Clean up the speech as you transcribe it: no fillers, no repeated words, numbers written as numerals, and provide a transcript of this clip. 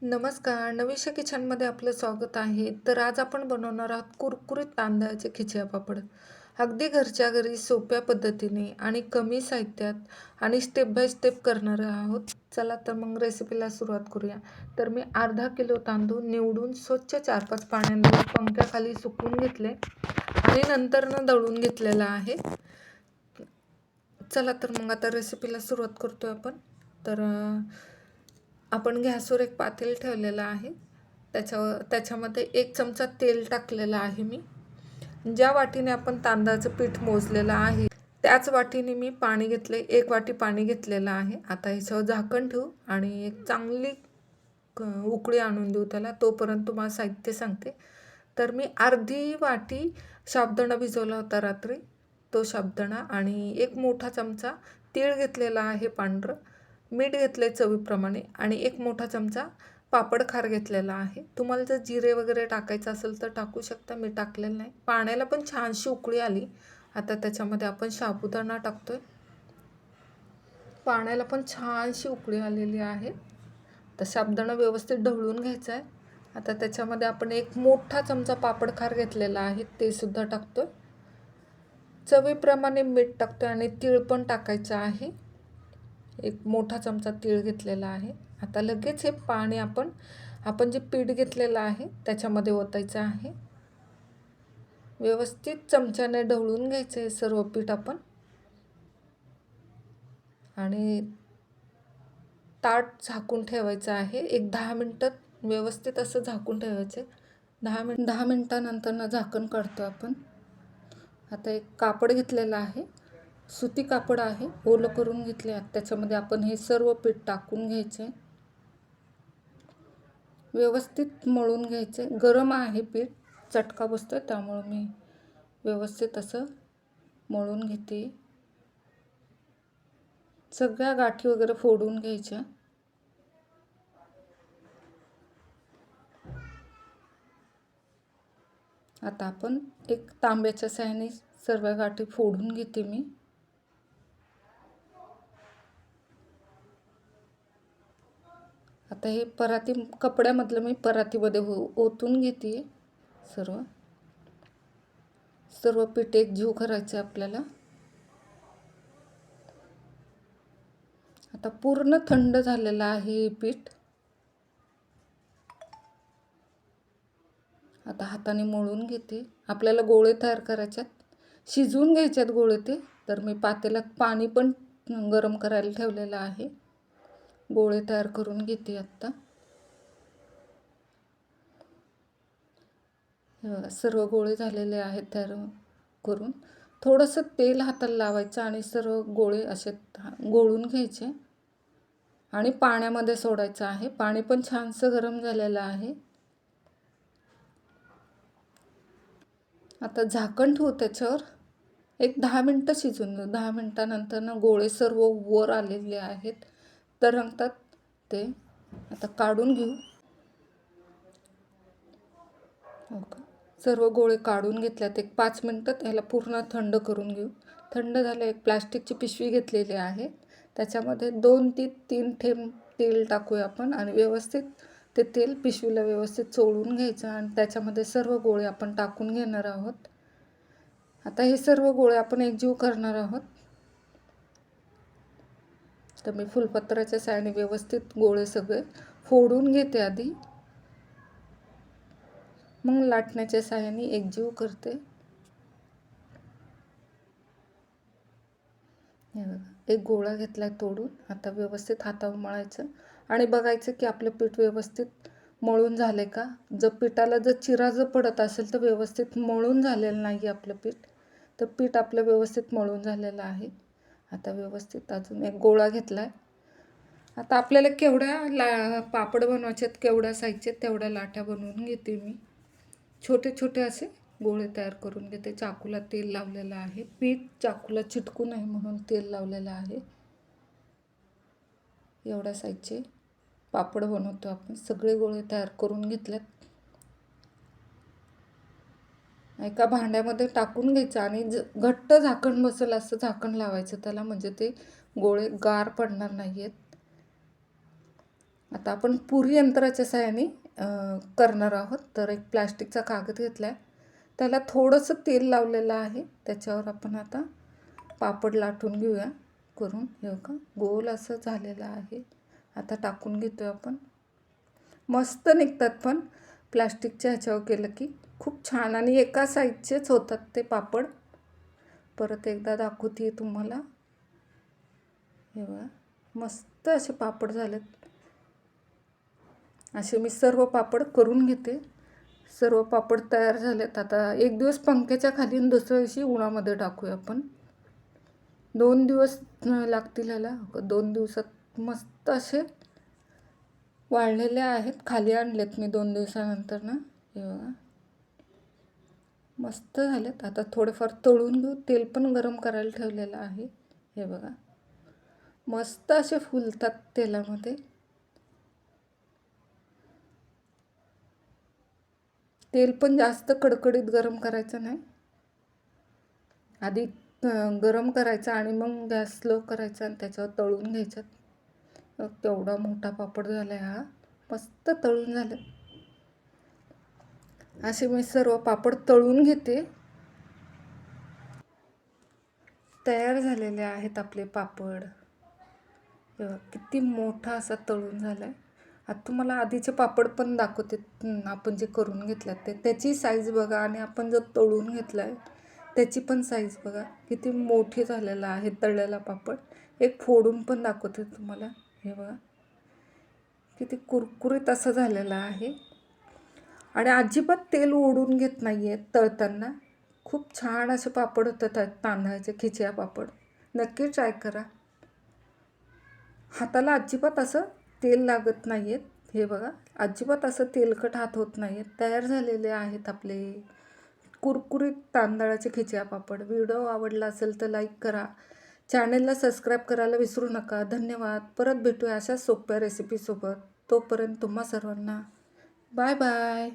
नमस्कार, नवीशा किचनमध्ये आपलं स्वागत आहे. तर आज आपण बनवणार आहोत कुरकुरीत तांदळाचे खिचया पापड. अगदी घरच्या घरी सोप्या पद्धतीने आणि कमी साहित्यात आणि स्टेप बाय स्टेप करणार आहोत. चला तर मग रेसिपीला सुरुवात करूया. तर मी अर्धा किलो तांदूळ निवडून स्वच्छ 4-5 पाण्याने पंख्याखाली सुकवून घेतले आणि नंतर दळून घेतलेला आहे. चला तर मग आता रेसिपीला सुरुवात करतोय आपण. तर आपण गॅसवर एक पातेल ठेवलेलं आहे. त्याच्यामध्ये 1 चमचा तेल टाकलेलं आहे मी. ज्या वाटीने आपण तांदळाचं पीठ मोजलेलं आहे त्याच वाटीने मी पाणी घेतले. 1 वाटी पाणी घेतलेलं आहे. आता ह्याच्यावर झाकण ठेवू आणि एक चांगली उकळी आणून देऊ त्याला. तोपर्यंत तुम्हाला साहित्य सांगते. तर मी अर्धी वाटी साबुदाणा भिजवला होता रात्री, तो साबुदाणा आणि 1 मोठा चमचा तीळ घेतलेला आहे पांढरं, मीठ घेतले चवीप्रमाणे आणि 1 मोठा चमचा पापड खार घेतलेला आहे. तुम्हाला जर जिरे वगैरे टाकायचं असेल तर टाकू शकता, मी टाकलेलं नाही. पाण्याला पण छानशी उकळी आली. आता त्याच्यामध्ये आपण साबुदाणा टाकतोय. पाण्याला पण छानशी उकळी आलेली आहे. तर साबुदाणा व्यवस्थित ढवळून घ्यायचा आहे. आता त्याच्यामध्ये आपण 1 मोठा चमचा पापड खार घेतलेला आहे, ते सुद्धा टाकतोय. चवीप्रमाणे मीठ टाकतोय आणि तीळ पण टाकायचं आहे. 1 मोठा चमचा तीळ घेतलेला आहे. आता लगेच हे पाणी आपण जे पीठ घेतलेलं आहे त्याच्यामध्ये ओतायचं आहे. व्यवस्थित चमच्याने ढवळून घ्यायचं आहे सर्व पीठ आपण आणि ताट झाकून ठेवायचं आहे. एक 10 मिनटं व्यवस्थित असं झाकून ठेवायचं. 10 मिनटानंतर झाकण काढतो आपण. आता एक कापड घेतलेलं आहे, सुती कापड आहे, ओलं करून घेतले. त्याच्यामध्ये आपण हे सर्व पीठ टाकून घ्यायचे, व्यवस्थित मळून घ्यायचे. गरम आहे पीठ, चटका बसतोय, त्यामुळे मी व्यवस्थित असं मळून घेते. सगळ्या गाठी वगैरे फोडून घ्यायच्या. आता आपण एक तांब्याच्या साहाय्याने सर्व गाठी फोडून घेते मी. आता हे पराती कपड्यामधलं मी परातीमध्ये ओतून घेते. सर्व पीठ एकजीव करायचं आपल्याला. आता पूर्ण थंड झालेलं आहे हे पीठ. आता हाताने मळून घेते. आपल्याला गोळे तयार करायच्यात, शिजवून घ्यायच्यात गोळे ते. तर मी पातेल्यात पाणी पण गरम करायला ठेवलेलं आहे. गोळे तयार करून घेते आत्ता. सर्व गोळे झालेले आहेत तयार करून. थोडंसं तेल हाताला लावायचं आणि सर्व गोळे असे गोळून घ्यायचे आणि पाण्यामध्ये सोडायचं आहे. पाणी पण छानसं गरम झालेलं आहे. आता झाकण ठेवू त्याच्यावर. एक 10 मिनटं शिजून घेऊ. 10 मिनटानंतर गोळे सर्व वर आलेले आहेत, तरंगतात ते. आता काढून घेऊ. हो का, सर्व गोळे काढून घेतल्यात. एक 5 मिनटं त्याला पूर्ण थंड करून घेऊ. थंड झालं. एक प्लास्टिकची पिशवी घेतलेली आहे, त्याच्यामध्ये 2 ते 3 थेंब तेल टाकूया आपण आणि व्यवस्थित ते तेल पिशवीला व्यवस्थित चोळून घ्यायचं आणि त्याच्यामध्ये सर्व गोळे आपण टाकून घेणार आहोत. आता हे सर्व गोळे आपण एकजीव करणार आहोत. तर मी फुलपत्राच्या साहाय्याने व्यवस्थित गोळे सगळे फोडून घेते आधी, मग लाटण्याच्या साहाय्याने एकजीव करते. हे बघा, एक गोळा घेतलाय तोडून. आता व्यवस्थित हातावर मळायचं आणि बघायचं की आपलं पीठ व्यवस्थित मळून झाले का. जर पिठाला चिरा पडत असेल तर व्यवस्थित मळून झालेलं नाही आपलं पीठ. तर पीठ आपलं व्यवस्थित मळून झालेलं आहे. आता व्यवस्थित अजून एक गोळा घेतलाय. आता आपल्याला केवढ्या पापड बनवायचे आहेत, केवढ्या साईजचे तेवढ्या लाट्या बनवून घेते मी. छोटे छोटे असे गोळे तयार करून घेते. चाकूला तेल लावलेलं आहे. पीठ चाकूला चिटकू नये म्हणून तेल लावलेलं आहे. एवढ्या साईजचे पापड बनवतो आपण. सगळे गोळे तयार करून घेतलेत. एका भांड्यामध्ये टाकून घ्यायचं आणि घट्ट झाकण बसेल असं झाकण लावायचं त्याला, म्हणजे ते गोळे गार पडणार नाही आहेत. आता आपण पुरी यंत्राच्या साहाय्याने करणार आहोत. तर एक प्लास्टिकचा कागद घेतला आहे, त्याला थोडंसं तेल लावलेलं आहे. त्याच्यावर आपण आता पापड लाटून घेऊया करून. हे का गोल असं झालेलं आहे. आता टाकून घेतो आपण. मस्त निघतात, पण प्लास्टिकच्या ह्याच्यावर केलं की खूप छान आणि एका साईजचेच होतात ते पापड. परत एकदा दाखवते तुम्हाला. हे बघा मस्त असे पापड झालेत. असे मी सर्व पापड करून घेते. सर्व पापड तयार झालेत. आता एक दिवस पंख्याच्या खाली आणि दुसऱ्या दिवशी उन्हामध्ये टाकूया आपण. 2 दिवस लागतील ह्याला. 2 दिवसात मस्त असे वाळलेले आहेत. खाली आणलेत मी 2 दिवसानंतर ना. हे बघा मस्त झालेत. आता थोडेफार तळून घेऊ. तेल पण गरम करायला ठेवलेलं आहे. हे बघा मस्त असे फुलतात तेलामध्ये. तेल पण जास्त कडकडीत गरम करायचं नाही. आधी गरम करायचं आणि मग गॅस स्लो करायचा आणि त्याच्यावर तळून घ्यायच्यात. केवढा मोठा पापड झाला आहे हा. मस्त तळून झाले. असे मी सर्व पापड तळून घेते. तयार झालेले आहेत आपले पापड. किती मोठा असा तळून झाला आहे. आता तुम्हाला आधीचे पापड पण दाखवते. आपण जे करून घेतलं ते त्याची साईज बघा आणि आपण जो तळून घेतला आहे त्याची पण साईज बघा किती मोठी झालेला आहे तळलेला पापड. एक फोडून पण दाखवते तुम्हाला. हे बघा किती कुरकुरीत असं झालेलं आहे आणि अजिबात तेल ओढून घेत नाही आहे तळताना. खूप छान असे पापड होतात तांदळाचे खिचिया पापड. नक्की ट्राय करा. हाताला अजिबात असं तेल लागत नाही आहेत. हे बघा अजिबात असं तेलकट हात होत नाही आहेत. तयार झालेले आहेत आपले कुरकुरीत तांदळाचे खिचिया पापड. व्हिडिओ आवडला असेल तर लाईक करा. चॅनेलला सबस्क्राईब करायला विसरू नका. धन्यवाद. परत भेटूया अशा सोप्या रेसिपीसोबत. तोपर्यंत तुम्हा सर्वांना बाय बाय.